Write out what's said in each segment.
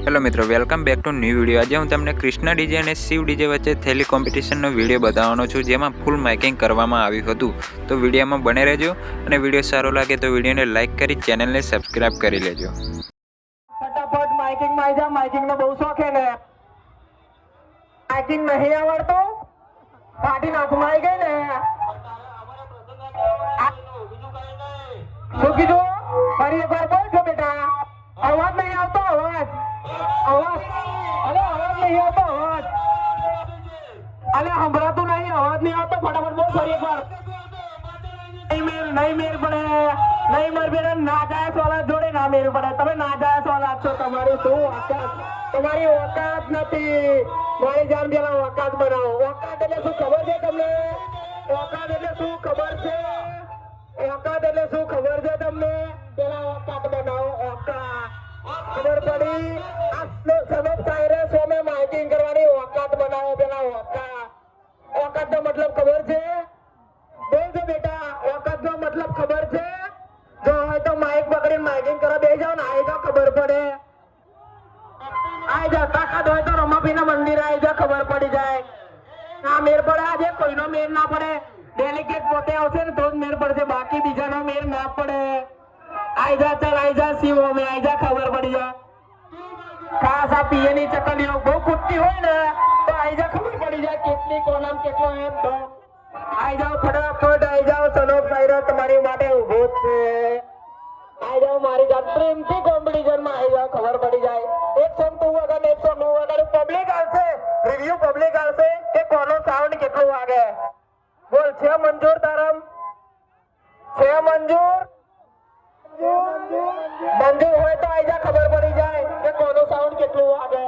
Hello મિત્રો, welcome back to new video. આજે હું તમને કૃષ્ણ ડીજે અને શિવ ડીજે વચ્ચે થયેલી કોમ્પિટિશનનો વિડીયો બતાવવાનો છું, જેમાં ફૂલ માઇકિંગ કરવામાં આવ્યું હતું। તો વિડીયોમાં બને રહેજો અને વિડીયો સારો લાગે તો વિડીયોને લાઇક કરી ચેનલને સબસ્ક્રાઇબ કરી લેજો। ફટાફટ માઇકિંગ માં આવી જા। માઇકિંગ નો બહુ શોખ હે ને? માઇકિંગ નહીં આવડતો? પાર્ટી નાથમાં આવી ગઈ ને? શું કીધું? ફરી એકવાર બોલ છો બેટા। અવાજ નહીં આવતો? અવાજ અવાજ અરે અવાજ નહીં આવતો? અવાજ અરે સંભળાતું નહીં? અવાજ નહીં આવતો? ફટાફટ બોલ ફરી એકવાર। નહીં મેર પડે, નહીં મર બેટા। ના જાય સોલા જોડે ના મેર પડે। તમે ના જાય સોલા છો। તમારી શું ઓકાત? તમારી ઓકાત નથી। મારી જાન પેલા ઓકાત બનાવો। ઓકાત એટલે શું ખબર છે તમને? ઓકાત એટલે શું ખબર છે? ઓકાત એટલે શું ખબર છે તમને? પેલા ઓકાત બનાવો। ઓકાત ખબર પડી? આ સનત સાયરે સોમે માઇકિંગ કરવાની ઓકાત બનાવો। પેલા ઓકાત ઓકાત નો મતલબ ખબર છે? બોલ છો બેટા, ઓકાત નો મતલબ ખબર છે? જો હોય તો માઇક પકડીને માઇકિંગ કરવા બેસી જાવ ને, આવી જાવ ખબર પડે। આવી જાવ, તાકાત હોય તો રમાપીના મંદિર આવી જાવ, ખબર પડી જાય। ના મેર પડે? આજે કોઈનો મેર ના પડે। ડેલિકેટ પોતે આવશે ને તો જ મેર પડશે, બાકી બીજાનો મેર ના પડે। આવી જા, ચાલ આવી જા શિવ, અમે આવી જા, ખબર પડી જાય। ખાસ આ પીએની ચકલીઓ બહુ કૂદતી હોય ને તો આવી જા, ખબર પડી જાય કેટલી કોનામ કેટલો એમ તો। આવી જાઓ ફટાફટ, આવી જાઓ। સનોપ સાયરા તમારી માટે ઉભો જ છે। આવી જાઓ મારી જાત પ્રેમથી કોમ્પિટિશન માં આવી જાઓ, ખબર પડી જાય। 102 વગર 109 વગર પબ્લિક આવશે, રિવ્યુ પબ્લિક આવશે કે કોનો સાઉન્ડ કેટલું વાગે। બોલ, છે મંજૂર તારમ? છે મંજૂર? મંજૂર હોય તો આવી જા, ખબર પડી જાય કે કોનો સાઉન્ડ કેટલું વાગે।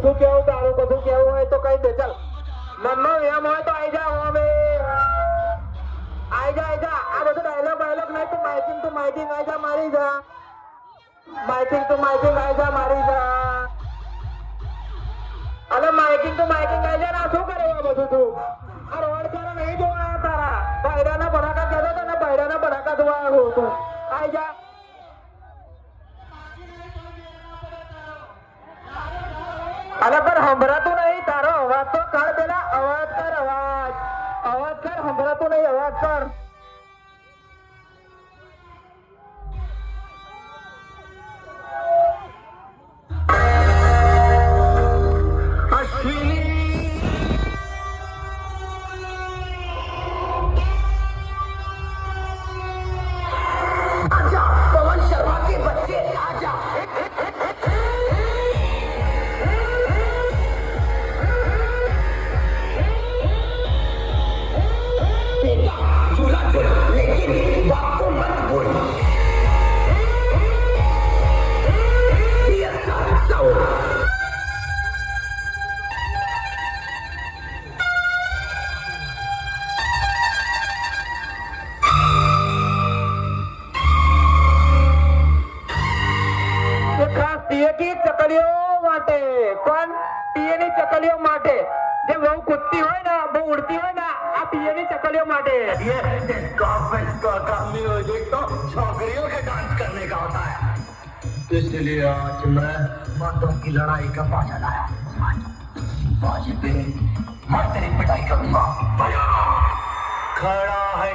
શું કેવું તારું? કશું કેવું હોય તો કહી દે, ચાલ। મનનો એમ હોય તો આવી જા, અમે આવી જા। આ બધું ડાયલોગ નહીં તો માઇકિંગ ટુ માઇકિંગ આવી જા, મારી જા। માઇકિંગ ટુ માઇકિંગ આવી જા, મારી જા। અરે માઇકિંગ ટુ માઇકિંગ આવી જા ને, શું કરે આ બધું તું? આ રોડ ચાલે નહીં જોવાયા તારા? બૈરાના ભડાકા કહેતો હતો ને, બૈરાના ભડાકા જોવાયા હું તું। આવી જા। અરે પણ સંભળાતું નહીં? તારો અવાજ તો કર પેલા, અવાજ કર, અવાજ કર। સંભળાતું નહીં, અવાજ કર। ચકલીઓ માટે જે બહુ કૂદતી હોય ને, બહુ ઉડતી હોય ને, આ પીએની ચકલીઓ માટે। ये गवर्नमेंट का म्यूजिक तो छोकरियों के डांस करने का होता है, इसलिए आज मैं मर्दों की लड़ाई का बाजा लाया। आज पे मैं तेरी पिटाई करूंगा। खड़ा है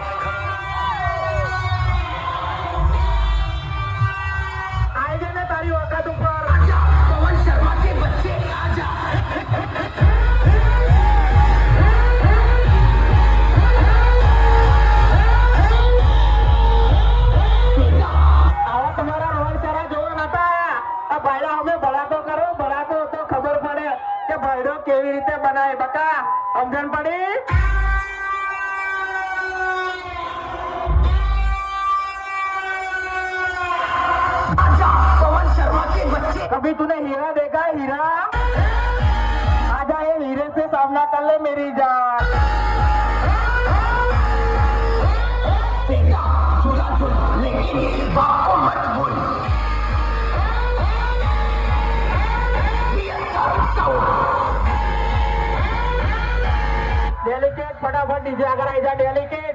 आई जाने तारी औकात ऊपर। पवन शर्मा के बच्चे आजा। તમારા રોડ સારા જોવા નતા? આ ભાઈડા અમે ભડાકો કરો, ભડાકો તો ખબર પડે કે ભાઈડો કેવી રીતે બનાય। બકા સમજણ પડી? पवन शर्मा के बच्चे। कभी तूने हीरा देखा? हीरा आजा, ये हीरे से सामना कर ले मेरी जान। लेकिन बाप को मत भूल। डेलिकेट फटाफट डीजे अगर आई जा। डेलिकेट